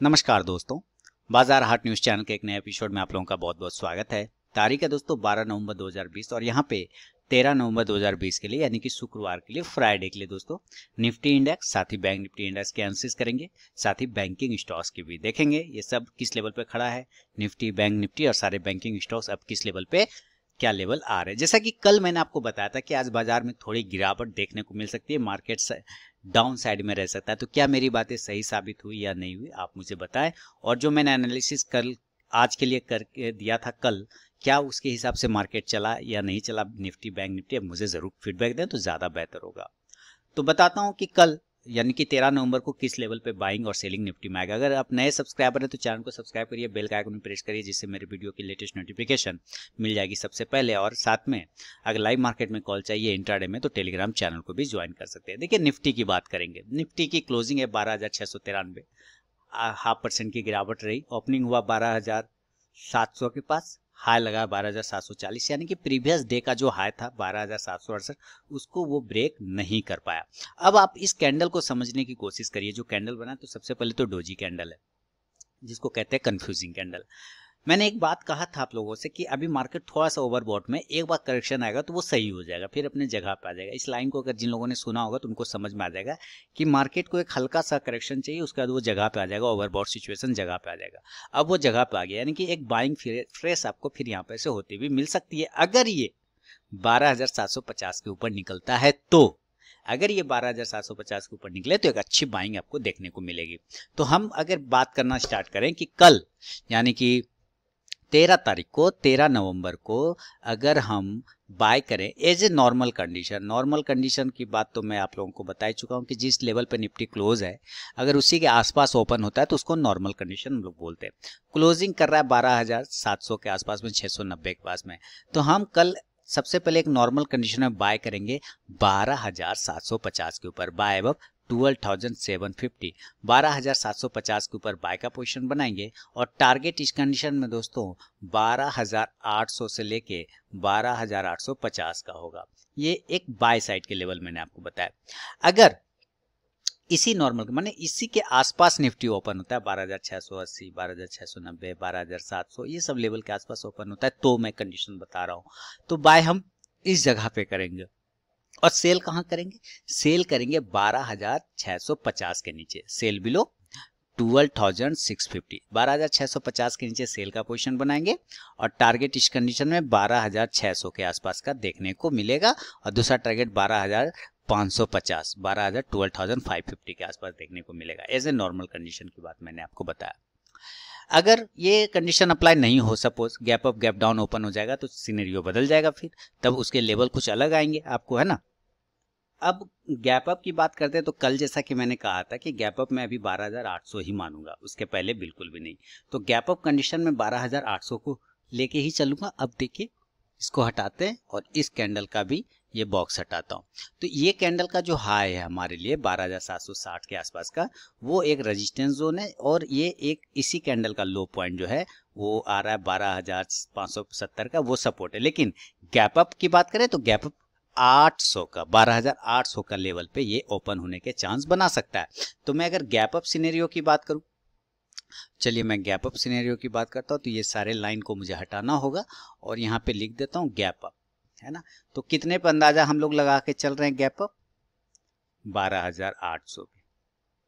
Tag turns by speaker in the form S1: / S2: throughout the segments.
S1: नमस्कार दोस्तों, बाजार हाट न्यूज़ चैनल के एक नए एपिसोड में आप लोगों का बहुत बहुत स्वागत है। तारीख है दोस्तों 12 नवंबर 2020 और यहाँ पे 13 नवंबर 2020 के लिए यानी कि शुक्रवार के लिए फ्राइडे के लिए दोस्तों निफ्टी इंडेक्स साथ ही बैंक निफ्टी इंडेक्स के एनालिसिस करेंगे, साथ ही बैंकिंग स्टॉक्स की भी देखेंगे ये सब किस लेवल पे खड़ा है। निफ्टी, बैंक निफ्टी और सारे बैंकिंग स्टॉक्स अब किस लेवल पे क्या लेवल आ रहे हैं। जैसा कि कल मैंने आपको बताया था कि आज बाजार में थोड़ी गिरावट देखने को मिल सकती है, मार्केट डाउन साइड में रह सकता है। तो क्या मेरी बातें सही साबित हुई या नहीं हुई आप मुझे बताएं। और जो मैंने एनालिसिस कल आज के लिए करके दिया था कल, क्या उसके हिसाब से मार्केट चला या नहीं चला निफ्टी बैंक निफ्टी, अब मुझे जरूर फीडबैक दें तो ज़्यादा बेहतर होगा। तो बताता हूँ कि कल यानी कि 13 नवंबर को किस लेवल पे बाइंग और सेलिंग निफ्टी में आएगा। अगर आप नए सब्सक्राइबर हैं तो चैनल को सब्सक्राइब करिए, बेल का आइकन प्रेस करिए जिससे मेरे वीडियो की लेटेस्ट नोटिफिकेशन मिल जाएगी सबसे पहले। और साथ में अगर लाइव मार्केट में कॉल चाहिए इंट्राडे में तो टेलीग्राम चैनल को भी ज्वाइन कर सकते हैं। देखिए निफ्टी की बात करेंगे, निफ्टी की क्लोजिंग है 12,693, 0.5% की गिरावट रही। ओपनिंग हुआ 12,700 के पास, हाई लगा 12,740, यानी कि प्रीवियस डे का जो हाई था 12,768 उसको वो ब्रेक नहीं कर पाया। अब आप इस कैंडल को समझने की कोशिश करिए। जो कैंडल बना तो सबसे पहले तो डोजी कैंडल है जिसको कहते हैं कंफ्यूजिंग कैंडल। मैंने एक बात कहा था आप लोगों से कि अभी मार्केट थोड़ा सा ओवरबॉट में, एक बार करेक्शन आएगा तो वो सही हो जाएगा, फिर अपने जगह पे आ जाएगा। इस लाइन को अगर जिन लोगों ने सुना होगा तो उनको समझ में आ जाएगा कि मार्केट को एक हल्का सा करेक्शन चाहिए, उसके बाद वो जगह पे आ जाएगा, ओवरबॉट सिचुएशन जगह पे आ जाएगा। अब वो जगह पे आ गया, यानी कि एक बाइंग फ्रेश आपको फिर यहाँ पे से होती हुई मिल सकती है अगर ये 12,750 के ऊपर निकलता है। तो अगर ये 12,750 के ऊपर निकले तो एक अच्छी बाइंग आपको देखने को मिलेगी। तो हम अगर बात करना स्टार्ट करें कि कल यानी कि 13 तारीख को, 13 नवंबर को अगर हम बाय करें एज ए नॉर्मल कंडीशन की बात तो मैं आप लोगों को बता ही चुका हूं कि जिस लेवल पे निफ्टी क्लोज है अगर उसी के आसपास ओपन होता है तो उसको नॉर्मल कंडीशन हम लोग बोलते हैं। क्लोजिंग कर रहा है 12,700 के आसपास में, 690 के पास में। तो हम कल सबसे पहले एक नॉर्मल कंडीशन में बाय करेंगे 12,750 के ऊपर, बाय अब 12,750, 12,750 के ऊपर बाय का पोजीशन बनाएंगे। और टारगेट इस कंडीशन में दोस्तों 12,800 से लेके 12,850 का होगा। ये एक बाय साइड के लेवल मैंने आपको बताया। अगर इसी नॉर्मल माने इसी के आसपास निफ्टी ओपन होता है 12,680, 12,690, 12,700 ये सब लेवल के आसपास ओपन होता है तो मैं कंडीशन बता रहा हूं, तो बाय हम इस जगह पे करेंगे। और सेल कहां करेंगे? सेल करेंगे 12,650 के नीचे, सेल बिलो 12,650, 12,650 के नीचे सेल का पोजीशन बनाएंगे। और टारगेट इस कंडीशन में 12,600 के आसपास का देखने को मिलेगा। और दूसरा टारगेट 12,550, 12,550 के आसपास देखने को मिलेगा। एज ए नॉर्मल कंडीशन की बात मैंने आपको बताया। अगर ये कंडीशन अप्लाई नहीं हो, suppose gap up gap down open हो जाएगा तो सिनेरियो बदल जाएगा, फिर तब उसके लेवल कुछ अलग आएंगे आपको, है ना। अब गैप अप की बात करते हैं तो कल जैसा कि मैंने कहा था कि गैप अप में अभी 12,800 ही मानूंगा, उसके पहले बिल्कुल भी नहीं। तो गैप अप कंडीशन में 12,800 को लेके ही चलूंगा। अब देखिए इसको हटाते हैं और इस कैंडल का भी ये बॉक्स हटाता हूं। तो ये कैंडल का जो हाई है हमारे लिए 12,760 के आसपास का, वो एक रेजिस्टेंस जोन है। और ये एक इसी कैंडल का लो पॉइंट जो है वो आ रहा है 12,570 का, वो सपोर्ट है। लेकिन गैप अप की बात करें तो गैप अप 800 का, 12,800 का लेवल पे ये ओपन होने के चांस बना सकता है। तो मैं अगर गैप अप सिनेरियो की बात करूं, चलिए मैं गैप अप सिनेरियो की बात करता हूं। तो ये सारे लाइन को मुझे हटाना होगा और यहाँ पे लिख देता हूं गैप अप, है ना। तो कितने पे अंदाजा हम लोग लगा के चल रहे हैं गैप अप? 12,800 पे,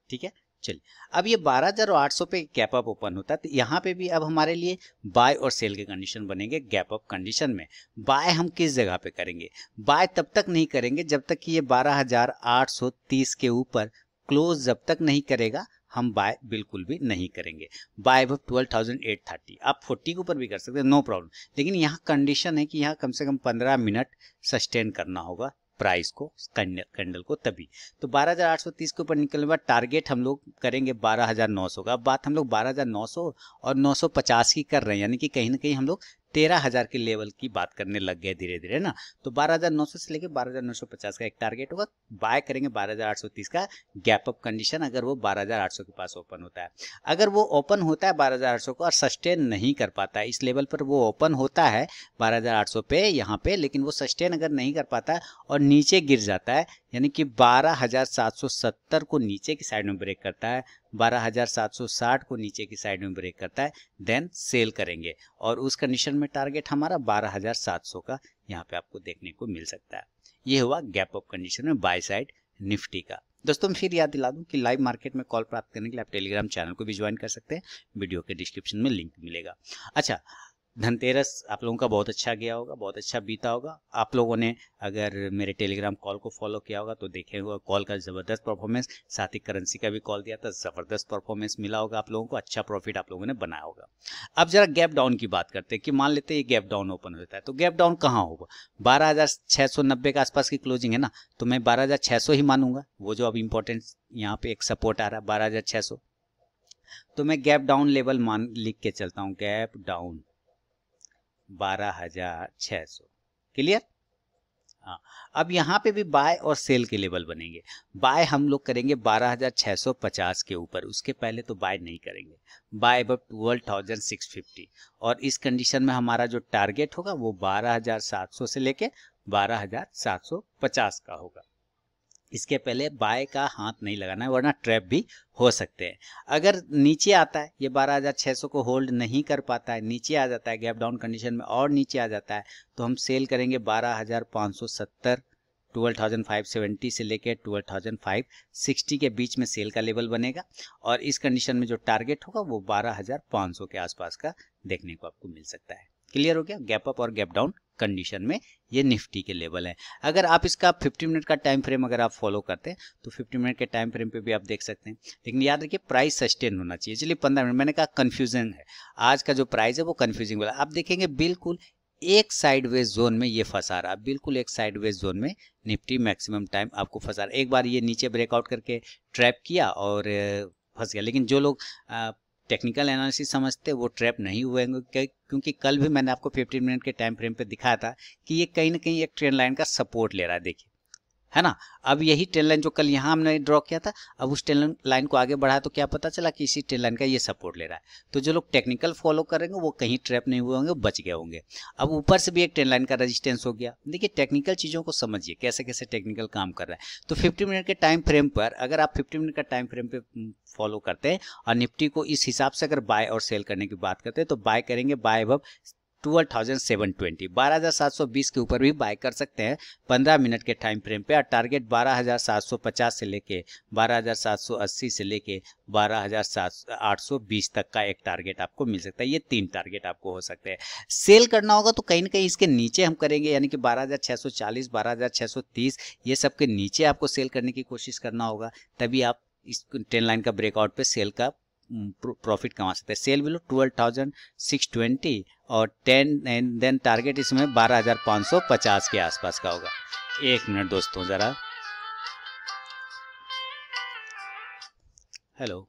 S1: ठीक है। चलिए अब ये 12,800 पे गैप अप ओपन होता है तो यहाँ पे भी अब हमारे लिए बाय और सेल के कंडीशन बनेंगे। गैप अप कंडीशन में बाय हम किस जगह पे करेंगे? बाय तब तक नहीं करेंगे जब तक कि ये 12,830 के ऊपर क्लोज जब तक नहीं करेगा हम बाय बिल्कुल भी नहीं करेंगे। बाय अब 12,830, आप 40 के ऊपर भी कर सकते हैं, नो प्रॉब्लम। लेकिन यहाँ कंडीशन है कि यहाँ कम से कम 15 मिनट सस्टेन करना होगा प्राइस को, कैंडल को, तभी। तो 12,830 के ऊपर निकलने के बाद टारगेट हम लोग करेंगे 12,900 का। अब बात हम लोग 12,900 और 950 की कर रहे हैं, यानी कि कहीं ना कहीं हम लोग 13,000 के लेवल की बात करने लग गए धीरे धीरे ना। तो 12,900 से लेकर 12,950 का एक टारगेट होगा। बाय करेंगे 12,830 का गैप अप कंडीशन, अगर वो 12,800 के पास ओपन होता है। अगर वो ओपन होता है 12,800 को और सस्टेन नहीं कर पाता है, इस लेवल पर वो ओपन होता है 12,800 पे यहाँ पे, लेकिन वो सस्टेन अगर नहीं कर पाता है और नीचे गिर जाता है यानी कि 12,770 को नीचे की साइड में ब्रेक करता है, 12,760 को नीचे की साइड में ब्रेक करता है, देन सेल करेंगे और उस कंडीशन में टारगेट हमारा 12,700 का यहाँ पे आपको देखने को मिल सकता है। ये हुआ गैप अप कंडीशन में बाय साइड निफ्टी का। दोस्तों मैं फिर याद दिला दूं कि लाइव मार्केट में कॉल प्राप्त करने के लिए आप टेलीग्राम चैनल को भी ज्वाइन कर सकते हैं, वीडियो के डिस्क्रिप्शन में लिंक मिलेगा। अच्छा, धनतेरस आप लोगों का बहुत अच्छा गया होगा, बहुत अच्छा बीता होगा। आप लोगों ने अगर मेरे टेलीग्राम कॉल को फॉलो किया होगा तो देखे होगा कॉल का ज़बरदस्त परफॉर्मेंस, साथ ही करेंसी का भी कॉल दिया था, ज़बरदस्त परफॉर्मेंस मिला होगा आप लोगों को, अच्छा प्रॉफिट आप लोगों ने बनाया होगा। अब जरा गैप डाउन की बात करते हैं कि मान लेते हैं ये गैप डाउन ओपन होता है तो गैप डाउन कहाँ होगा। 12,690 के आसपास की क्लोजिंग है ना, तो मैं 12,600 ही मानूंगा, वो जो अब इंपॉर्टेंट यहाँ पे एक सपोर्ट आ रहा है 12,600, तो मैं गैप डाउन लेवल मान लिख के चलता हूँ, गैप डाउन 12,600। क्लियर। हाँ, अब यहाँ पे भी बाय और सेल के लेवल बनेंगे। बाय हम लोग करेंगे 12,650 के ऊपर, उसके पहले तो बाय नहीं करेंगे। बाय अब 12,650 और इस कंडीशन में हमारा जो टारगेट होगा वो 12,700 से लेके 12,750 का होगा। इसके पहले बाय का हाथ नहीं लगाना है वरना ट्रैप भी हो सकते हैं। अगर नीचे आता है ये 12,600 को होल्ड नहीं कर पाता है, नीचे आ जाता है गैप डाउन कंडीशन में और नीचे आ जाता है, तो हम सेल करेंगे 12,570, 12,570 से लेके 12,560 के बीच में सेल का लेवल बनेगा और इस कंडीशन में जो टारगेट होगा वो 12,500 के आसपास का देखने को आपको मिल सकता है। क्लियर हो गया। गैप अप और गैप डाउन कंडीशन में ये निफ्टी के लेवल है। अगर आप इसका 50 मिनट का टाइम फ्रेम अगर आप फॉलो करते हैं तो 50 मिनट के टाइम फ्रेम पे भी आप देख सकते हैं, लेकिन याद रखिए प्राइस सस्टेन होना चाहिए। चलिए 15 मिनट, मैंने कहा कंफ्यूजन है आज का जो प्राइस है वो कंफ्यूजिंग वाला। आप देखेंगे बिल्कुल एक साइडवेज जोन में ये फंसा रहा, बिल्कुल एक साइडवेज जोन में निफ्टी मैक्सिमम टाइम आपको फंसा रहा। एक बार ये नीचे ब्रेकआउट करके ट्रैप किया और फंस गया, लेकिन जो लोग टेक्निकल एनालिसिस समझते वो ट्रैप नहीं हुए होंगे, क्योंकि कल भी मैंने आपको 15 मिनट के टाइम फ्रेम पे दिखाया था कि ये कहीं ना कहीं एक ट्रेंड लाइन का सपोर्ट ले रहा है, देखिए है ना। अब यही ट्रेंड लाइन जो कल यहाँ हमने ड्रॉ किया था, अब उस ट्रेंड लाइन को आगे बढ़ाया तो क्या पता चला कि इसी ट्रेंड लाइन का ये सपोर्ट ले रहा है। तो जो लोग टेक्निकल फॉलो करेंगे वो कहीं ट्रैप नहीं हुए होंगे, बच गए होंगे। अब ऊपर से भी एक ट्रेंड लाइन का रेजिस्टेंस हो गया। देखिए टेक्निकल चीज़ों को समझिए कैसे कैसे टेक्निकल काम कर रहा है। तो 50 मिनट के टाइम फ्रेम पर अगर आप 50 मिनट का टाइम फ्रेम पे फॉलो करते हैं और निफ्टी को इस हिसाब से अगर बाय और सेल करने की बात करते हैं तो बाय करेंगे बाय अबव 12,720, 12,720 के ऊपर भी बाय कर सकते हैं 15 मिनट के टाइम फ्रेम पे। और टारगेट 12,750 से लेके 12,780 से लेके 12,820 तक का एक टारगेट आपको मिल सकता है। ये 3 टारगेट आपको हो सकते हैं। सेल करना होगा तो कहीं ना कहीं इसके नीचे हम करेंगे, यानी कि 12,640, 12,630 ये सब के नीचे आपको सेल करने की कोशिश करना होगा, तभी आप इस ट्रेंड लाइन का ब्रेकआउट पे सेल का प्रॉफिट कमा सकते हैं। सेल बिलो 12,620 और 10 एंड देन टारगेट इसमें 12,550 के आसपास का होगा। एक मिनट दोस्तों जरा, हेलो।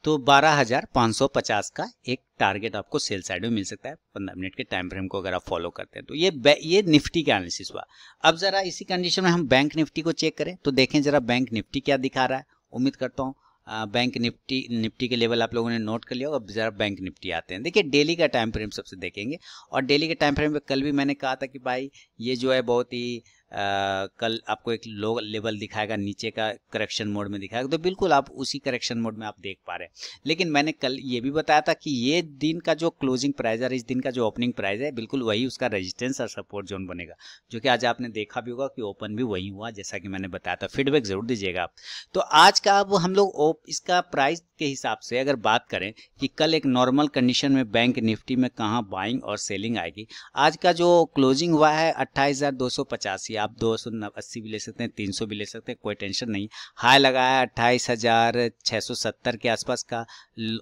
S1: तो 12,550 का एक टारगेट आपको सेल साइड में मिल सकता है 15 मिनट के टाइम फ्रेम को अगर आप फॉलो करते हैं तो। ये निफ्टी का एनालिसिस हुआ। अब जरा इसी कंडीशन में हम बैंक निफ्टी को चेक करें तो देखें जरा बैंक निफ्टी क्या दिखा रहा है। उम्मीद करता हूँ बैंक निफ्टी के लेवल आप लोगों ने नोट कर लिया होगा। अब जरा बैंक निफ्टी आते हैं। देखिए डेली का टाइम फ्रेम सबसे देखेंगे और डेली के टाइम फ्रेम पे कल भी मैंने कहा था कि भाई ये जो है बहुत ही कल आपको एक लो लेवल दिखाएगा, नीचे का करेक्शन मोड में दिखाएगा, तो बिल्कुल आप उसी करेक्शन मोड में आप देख पा रहे हैं। लेकिन मैंने कल ये भी बताया था कि ये दिन का जो क्लोजिंग प्राइस है, इस दिन का जो ओपनिंग प्राइस है, बिल्कुल वही उसका रेजिस्टेंस और सपोर्ट जोन बनेगा, जो कि आज आपने देखा भी होगा कि ओपन भी वही हुआ जैसा कि मैंने बताया था। फीडबैक जरूर दीजिएगा आप। तो आज का अब हम लोग इसका प्राइस के हिसाब से अगर बात करें कि कल एक नॉर्मल कंडीशन में बैंक निफ्टी में कहाँ बाइंग और सेलिंग आएगी, आज का जो क्लोजिंग हुआ है 28,285, आप 280 भी ले सकते हैं, 300 भी ले सकते हैं, कोई टेंशन नहीं। हाई लगाया 28,670 के आसपास का,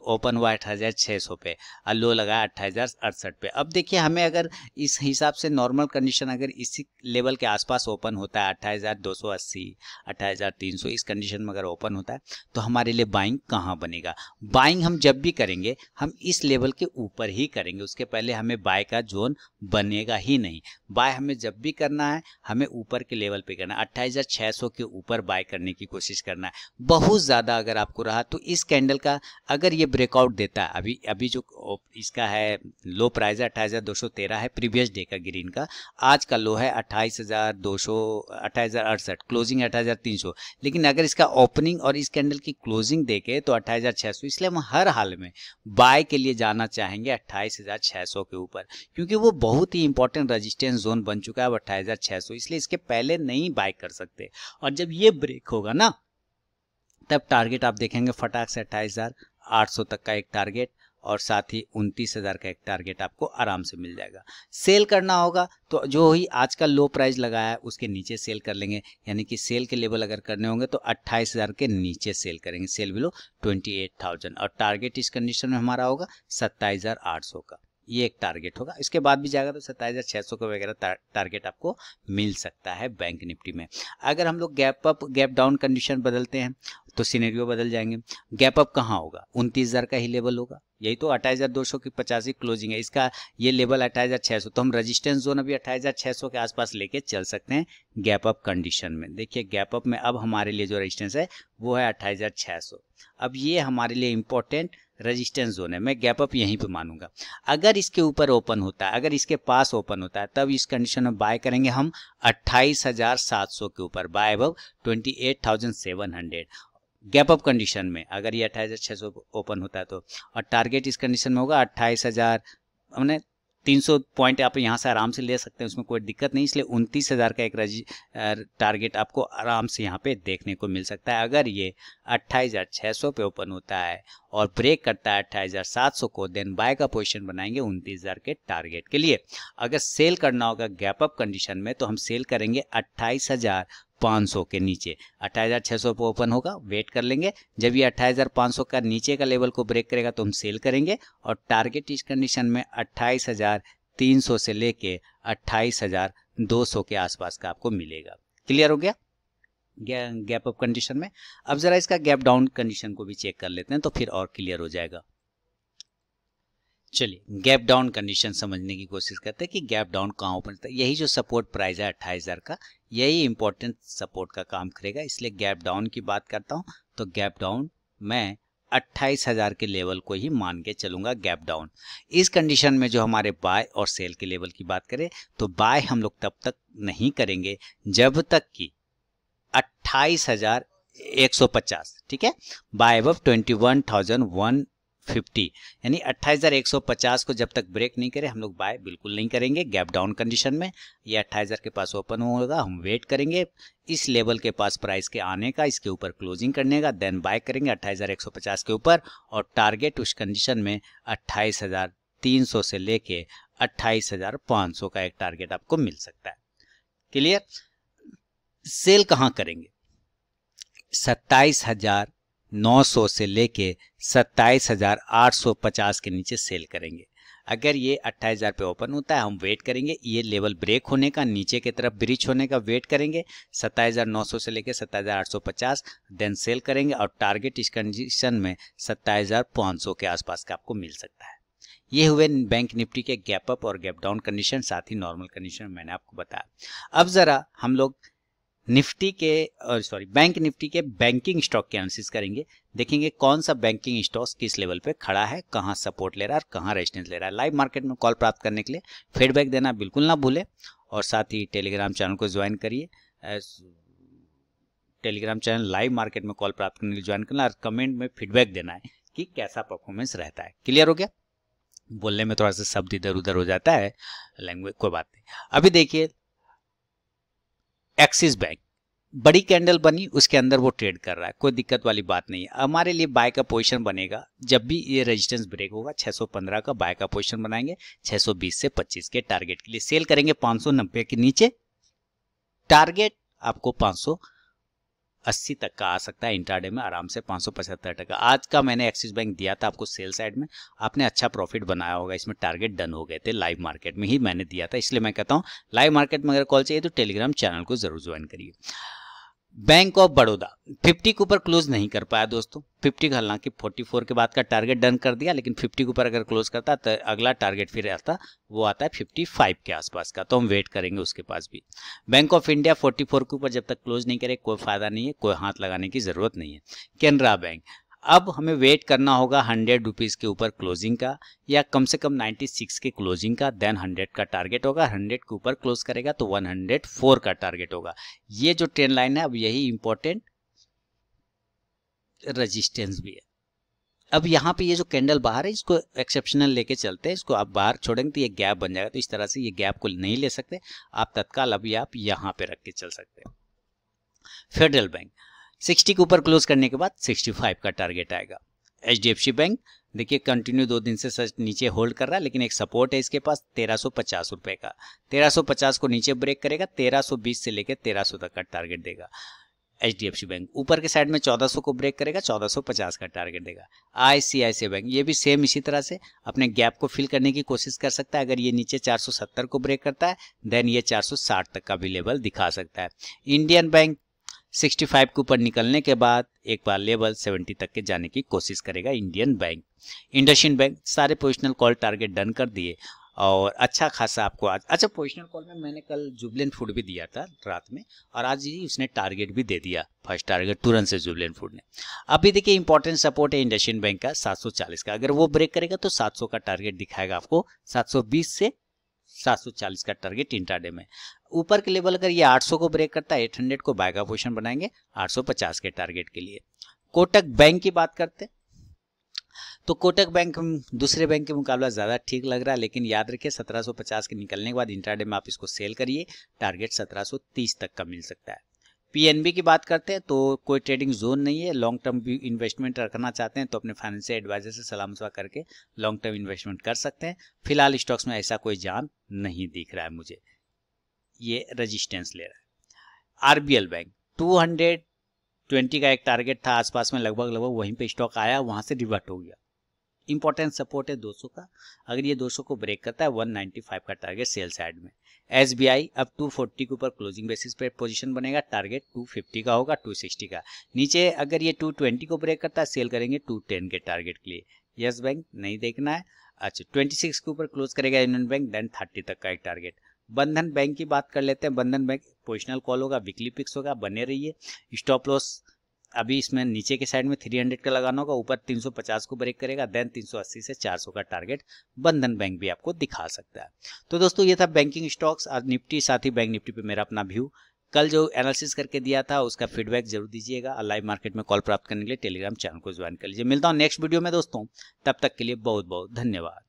S1: ओपन हुआ 28,600 पे और लो लगाया 28,068 पे। अब देखिए हमें अगर इस हिसाब से नॉर्मल कंडीशन अगर इसी लेवल के आसपास ओपन होता है 28,280, 28,300 इस कंडीशन में अगर ओपन होता है तो हमारे लिए बाइंग कहाँ बनेगा। बाइंग हम जब भी करेंगे हम इस लेवल के ऊपर ही करेंगे, उसके पहले हमें बाय का जोन बनेगा ही नहीं। बाय हमें जब भी करना है हमें ऊपर के लेवल पे करना है, 28,600 के ऊपर बाय करने की कोशिश करना है। बहुत ज़्यादा अगर आपको रहा तो इस कैंडल का अगर ये ब्रेकआउट देता है, अभी जो इसका है लो प्राइस है 28,213 है प्रीवियस डे का ग्रीन का, आज का लो है 28,268, क्लोजिंग 28,300, लेकिन अगर इसका ओपनिंग और इस कैंडल की क्लोजिंग देखे तो 28,600, इसलिए हम हर हाल में बाय के लिए जाना चाहेंगे 28,600 के ऊपर, क्योंकि वो बहुत ही इंपॉर्टेंट रेजिस्टेंस जोन बन चुका है 28,600, इसलिए इसके पहले नहीं बाय कर सकते। और जब ये ब्रेक होगा ना तब टारगेट आप देखेंगे फटाक से 28,800 तक का एक टारगेट और साथ ही 29,000 का एक टारगेट आपको आराम से मिल जाएगा। सेल करना होगा तो जो ही आज का लो प्राइस लगाया है उसके नीचे सेल कर लेंगे, यानी कि सेल के लेवल अगर करने होंगे तो 28,000 के नीचे सेल करेंगे, सेल बिलो 28,000, और टारगेट इस कंडीशन में हमारा होगा 27,800 का, ये एक टारगेट होगा। इसके बाद भी जाएगा तो 27,600 का वगैरह टारगेट आपको मिल सकता है बैंक निफ्टी में। अगर हम लोग gap up gap down condition बदलते हैं तो सिनेरियो बदल जाएंगे। गैप अप कहाँ होगा, 29,000 का ही लेवल होगा, यही तो 28,200 की 50 क्लोजिंग है, इसका ये लेवल 28,600, तो हम रेजिस्टेंस जोन अभी 28,600 के आसपास लेके चल सकते हैं गैप अप कंडीशन में। देखिए गैप अप में अब हमारे लिए जो रेजिस्टेंस है वो है 28,600। अब ये हमारे लिए इंपॉर्टेंट रेजिस्टेंस जोन है, मैं गैप अप यहीं पे मानूंगा। अगर इसके ऊपर ओपन होता है, अगर इसके पास ओपन होता है, तब इस कंडीशन में बाय करेंगे हम 28,700 के ऊपर, by above 28,700 gap up condition में। अगर ये 28,600 ओपन होता है तो, और टारगेट इस कंडीशन में होगा 28,000, हमने 300 पॉइंट आप यहाँ से आराम से ले सकते हैं, उसमें कोई दिक्कत नहीं, इसलिए 29,000 का एक टारगेट आपको आराम से यहाँ पे देखने को मिल सकता है। अगर ये 28,600 पे ओपन होता है और ब्रेक करता है 28,700 को, देन बाय का पोजीशन बनाएंगे 29,000 के टारगेट के लिए। अगर सेल करना होगा गैप अप कंडीशन में तो हम सेल करेंगे 28,500 के नीचे, 28,600 पे ओपन होगा, वेट कर लेंगे, जब ये 28,500 का नीचे का लेवल को ब्रेक करेगा तो हम सेल करेंगे, और टारगेट इस कंडीशन में 28,300 से लेके 28,200 के आसपास का आपको मिलेगा। क्लियर हो गया गैप अप कंडीशन में। अब जरा इसका गैप डाउन कंडीशन को भी चेक कर लेते हैं तो फिर और क्लियर हो जाएगा। चलिए गैप डाउन कंडीशन समझने की कोशिश करते हैं कि गैप डाउन कहाँ ओपन होता है। यही जो सपोर्ट प्राइस है 28,000 का, यही इंपॉर्टेंट सपोर्ट का काम करेगा, इसलिए गैप डाउन की बात करता हूँ तो गैप डाउन मैं 28,000 के लेवल को ही मान के चलूंगा गैप डाउन। इस कंडीशन में जो हमारे बाय और सेल के लेवल की बात करें तो बाय हम लोग तब तक नहीं करेंगे जब तक कि 28,150, ठीक है, बाय अबव 21,150, यानी 28,150 को जब तक ब्रेक नहीं करे हम लोग बाय बिल्कुल नहीं करेंगे गैप डाउन कंडीशन में। ये 28,000 के पास ओपन होगा, हम वेट करेंगे इस लेवल के पास प्राइस के आने का, इसके ऊपर क्लोजिंग करने का, देन बाय करेंगे 28,150 के ऊपर, और टारगेट उस कंडीशन में 28,300 से लेके 28,500 का एक टारगेट आपको मिल सकता है। क्लियर। सेल कहां करेंगे, 27,900 से लेके 27,850 के नीचे सेल करेंगे। अगर ये 28,000 पे ओपन होता है हम वेट करेंगे, ये लेवल ब्रेक होने का, नीचे की तरफ ब्रीच होने का वेट करेंगे, 27,900 से लेके 27,850, देन सेल करेंगे, और टारगेट इस कंडीशन में 27,500 के आसपास का आपको मिल सकता है। ये हुए बैंक निफ्टी के गैप अप और गैप डाउन कंडीशन, साथ ही नॉर्मल कंडीशन मैंने आपको बताया। अब जरा हम लोग निफ्टी के बैंक निफ्टी के बैंकिंग स्टॉक के एनालिसिस करेंगे, देखेंगे कौन सा बैंकिंग स्टॉक किस लेवल पे खड़ा है, कहां सपोर्ट ले रहा है और कहां रेजिस्टेंस ले रहा है। लाइव मार्केट में कॉल प्राप्त करने के लिए फीडबैक देना बिल्कुल ना भूले, और साथ ही टेलीग्राम चैनल को ज्वाइन करिए। टेलीग्राम चैनल लाइव मार्केट में कॉल प्राप्त करने के लिए ज्वाइन करना, और कमेंट में फीडबैक देना है कि कैसा परफॉर्मेंस रहता है। क्लियर हो गया। बोलने में थोड़ा सा शब्द इधर उधर हो जाता है, लैंग्वेज कोई बात नहीं। अभी देखिए एक्सिस बैंक बड़ी कैंडल बनी, उसके अंदर वो ट्रेड कर रहा है, कोई दिक्कत वाली बात नहीं है। हमारे लिए बाय का पोजीशन बनेगा जब भी ये रेजिस्टेंस ब्रेक होगा, 615 का बाय का पोजीशन बनाएंगे, 620 से 25 के टारगेट के लिए सेल करेंगे 590 के नीचे, टारगेट आपको 580 तक का आ सकता है इंट्राडे में आराम से, 575 तक का। आज का मैंने एक्सिस बैंक दिया था आपको सेल साइड में, आपने अच्छा प्रॉफिट बनाया होगा, इसमें टारगेट डन हो गए थे, लाइव मार्केट में ही मैंने दिया था, इसलिए मैं कहता हूं लाइव मार्केट में अगर कॉल चाहिए तो टेलीग्राम चैनल को जरूर ज्वाइन करिए। बैंक ऑफ बड़ौदा 50 के ऊपर क्लोज नहीं कर पाया दोस्तों। 50 हालांकि 44 के बाद का टारगेट डन कर दिया, लेकिन 50 के ऊपर अगर क्लोज करता तो अगला टारगेट फिर आता, वो आता है 55 के आसपास का, तो हम वेट करेंगे उसके पास भी। बैंक ऑफ इंडिया 44 के ऊपर जब तक क्लोज नहीं करे कोई फायदा नहीं है, कोई हाथ लगाने की जरूरत नहीं है। कैनरा बैंक अब हमें वेट करना होगा 100 रुपीज के ऊपर क्लोजिंग का, या कम से कम 96 के क्लोजिंग का, देन 100 का टारगेट होगा। 100 के ऊपर क्लोज करेगा तो 104 का टारगेट होगा। ये जो ट्रेंड लाइन है अब यही इंपॉर्टेंट रेजिस्टेंस भी है। अब यहाँ पे ये जो कैंडल बाहर है इसको एक्सेप्शनल लेके चलते हैं, इसको आप बाहर छोड़ेंगे तो ये गैप बन जाएगा, तो इस तरह से ये गैप को नहीं ले सकते आप तत्काल, अभी आप यहाँ पे रख के चल सकते हैं। फेडरल बैंक 60 के ऊपर क्लोज करने के बाद 65 का टारगेट आएगा। HDFC बैंक देखिए कंटिन्यू 2 दिन से सच नीचे होल्ड कर रहा है, लेकिन एक सपोर्ट है इसके पास 1350 रुपए का। 1350 को नीचे ब्रेक करेगा, 1320 से लेकर 1300 तक का टारगेट देगा। HDFC बैंक ऊपर के साइड में 1400 को ब्रेक करेगा, 1450 का टारगेट देगा। ICICI बैंक ये भी सेम इसी तरह से अपने गैप को फिल करने की कोशिश कर सकता है। अगर ये नीचे 470 को ब्रेक करता है देन ये 460 तक का भी लेवल दिखा सकता है। इंडियन बैंक 65 के ऊपर निकलने के बाद एक बार लेवल 70 तक के जाने की कोशिश करेगा इंडियन बैंक। इंडसइंड बैंक सारे पोजिशनल कॉल टारगेट डन कर दिए और अच्छा खासा आपको आज, अच्छा पोजिशनल कॉल में मैंने कल जुबलेंट फूड भी दिया था रात में, और आज ही उसने टारगेट भी दे दिया, फर्स्ट टारगेट तुरंत से जुबलेंट फूड ने। अभी देखिए इंपॉर्टेंट सपोर्ट है इंडसइंड बैंक का 740 का, अगर वो ब्रेक करेगा तो 700 का टारगेट दिखाएगा आपको, 720 से 740 का टारगेट इंट्राडे में। ऊपर के लेवल अगर ये 800 को ब्रेक करता है 800 को बाय का पोजीशन बनाएंगे 850 के टारगेट के लिए। कोटक बैंक की बात करते हैं तो कोटक बैंक दूसरे बैंक के मुकाबला ज़्यादा ठीक लग रहा है, लेकिन याद रखिए 1750 के निकलने के बाद इंट्राडे में आप इसको सेल करिए, टारगेट 1730 तक का मिल सकता है। PNB की बात करते हैं तो कोई ट्रेडिंग जोन नहीं है, लॉन्ग टर्म भी इन्वेस्टमेंट रखना चाहते हैं तो अपने फाइनेंशियल एडवाइजर से सलाह मशवरा करके लॉन्ग टर्म इन्वेस्टमेंट कर सकते हैं। फिलहाल स्टॉक्स में ऐसा कोई जान नहीं दिख रहा है मुझे, ये रेजिस्टेंस ले रहा है। RBL बैंक 220 का एक टारगेट था आसपास में, लगभग वहीं पे स्टॉक आया, वहां से रिवर्ट हो गया। इंपॉर्टेंट सपोर्ट है 200 का, अगर ये 200 को ब्रेक करता है 195 का टारगेट सेल साइड में। SBI अब 240 के ऊपर क्लोजिंग बेसिस पे पोजीशन बनेगा, टारगेट 250 का होगा, 260 का। नीचे अगर ये 220 को ब्रेक करता है सेल करेंगे 210 के टारगेट के लिए। यस बैंक नहीं देखना है। अच्छा 26 के ऊपर क्लोज करेगा यूनियन बैंक, देन 30 तक का एक टारगेट। बंधन बैंक की बात कर लेते हैं। बंधन बैंक पोजिशनल कॉल होगा, वीकली पिक्स होगा, बने रहिए। स्टॉप लॉस अभी इसमें नीचे के साइड में 300 का लगाना होगा, ऊपर 350 को ब्रेक करेगा, देन 380 से 400 का टारगेट बंधन बैंक भी आपको दिखा सकता है। तो दोस्तों ये था बैंकिंग स्टॉक्स, आज निफ्टी, साथ ही बैंक निफ्टी पे मेरा अपना व्यू। कल जो एनालिसिस करके दिया था उसका फीडबैक जरूर दीजिएगा। लाइव मार्केट में कॉल प्राप्त करने के लिए टेलीग्राम चैनल को ज्वाइन कर लीजिए। मिलता हूँ नेक्स्ट वीडियो में दोस्तों, तब तक के लिए बहुत बहुत धन्यवाद।